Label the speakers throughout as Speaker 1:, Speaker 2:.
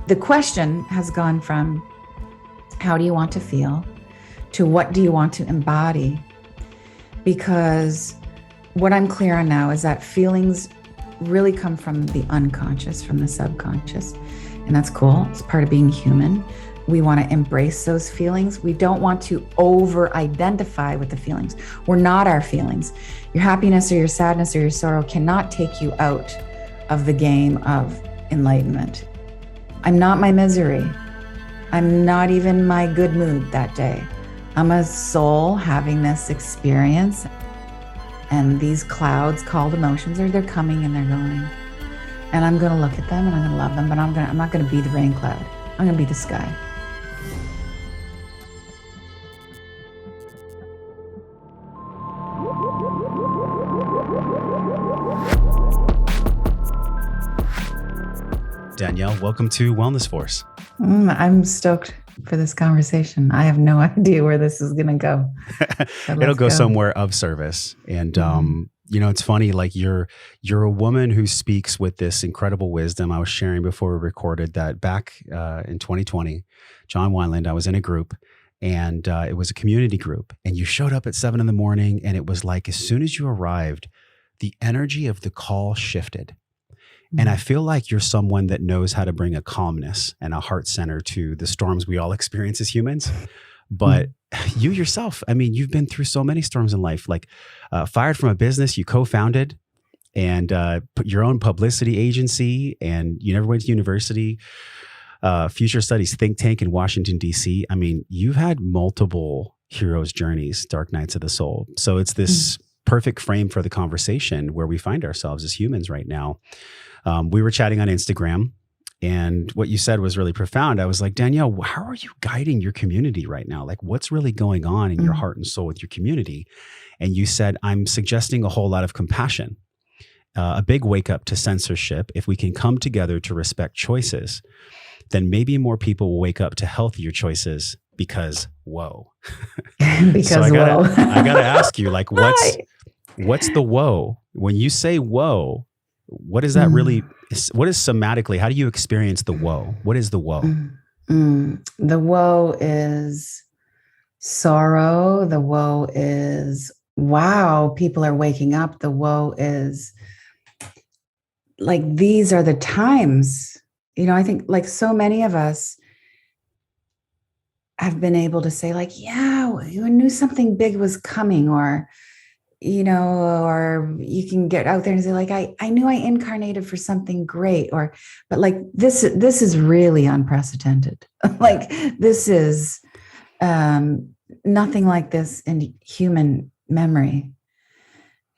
Speaker 1: The question has gone from how do you want to feel to what do you want to embody? Because what I'm clear on now is that feelings really come from the unconscious, from the subconscious. And that's cool. It's part of being human. We want to embrace those feelings. We don't want to over-identify with the feelings. We're not our feelings. Your happiness or your sadness or your sorrow cannot take you out of the game of enlightenment. I'm not my misery. I'm not even my good mood that day. I'm a soul having this experience. And these clouds called emotions they're coming and they're going. And I'm going to look at them and I'm going to love them, but I'm not going to be the rain cloud. I'm going to be the sky.
Speaker 2: Danielle, welcome to Wellness Force.
Speaker 1: I'm stoked for this conversation. I have no idea where this is going to go.
Speaker 2: It'll go somewhere of service. And, you know, it's funny, like you're a woman who speaks with this incredible wisdom. I was sharing before we recorded that back in 2020, John Wineland, I was in a group and it was a community group and you showed up at 7 a.m. and it was like, as soon as you arrived, the energy of the call shifted. And I feel like you're someone that knows how to bring a calmness and a heart center to the storms we all experience as humans. But you yourself, I mean, you've been through so many storms in life, like fired from a business you co-founded and put your own publicity agency, and you never went to university, future studies think tank in Washington, D.C. I mean, you've had multiple hero's journeys, dark nights of the soul. So it's this perfect frame for the conversation where we find ourselves as humans right now. We were chatting on Instagram and what you said was really profound. I was like, Danielle, how are you guiding your community right now? Like, what's really going on in your heart and soul with your community? And you said, I'm suggesting a whole lot of compassion, a big wake up to censorship. If we can come together to respect choices, then maybe more people will wake up to healthier choices because whoa.
Speaker 1: Because
Speaker 2: so I gotta
Speaker 1: whoa.
Speaker 2: ask you, like, what's the whoa? When you say whoa, what is that really, what is somatically, how do you experience the whoa? What is the whoa?
Speaker 1: The woe is sorrow. The woe is, wow, people are waking up. The woe is like, these are the times, you know, I think like so many of us have been able to say like, yeah, you knew something big was coming, or, you know, or you can get out there and say like, I knew I incarnated for something great, but like this is really unprecedented. Like this is nothing like this in human memory.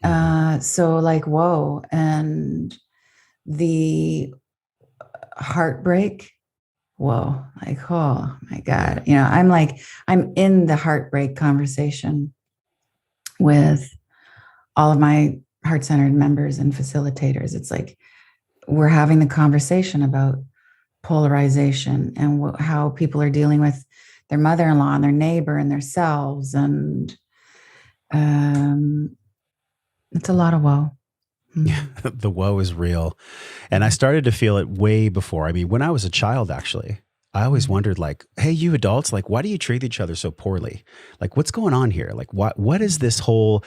Speaker 1: So like, whoa. And the heartbreak, whoa, like, oh my God. You know, I'm in the heartbreak conversation with all of my heart-centered members and facilitators. It's like we're having the conversation about polarization and how people are dealing with their mother-in-law and their neighbor and themselves. And it's a lot of woe.
Speaker 2: Yeah, the woe is real. And I started to feel it way before. I mean, when I was a child, actually, I always wondered like, hey, you adults, like, why do you treat each other so poorly? Like, what's going on here? Like, what is this whole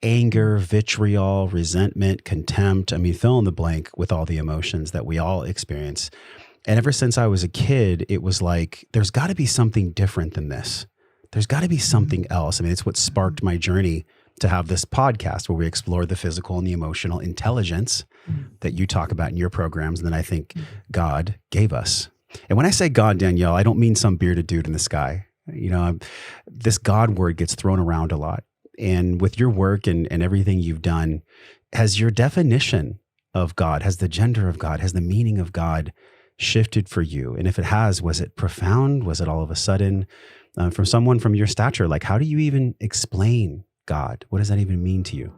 Speaker 2: anger, vitriol, resentment, contempt? I mean, fill in the blank with all the emotions that we all experience. And ever since I was a kid, it was like, there's got to be something different than this. There's got to be something else. I mean, it's what sparked my journey to have this podcast where we explore the physical and the emotional intelligence that you talk about in your programs. And then I think God gave us. And when I say God, Danielle, I don't mean some bearded dude in the sky. You know, this God word gets thrown around a lot. And with your work and everything you've done, has your definition of God, has the gender of God, has the meaning of God shifted for you? And if it has, was it profound? Was it all of a sudden from someone from your stature? Like, how do you even explain God? What does that even mean to you?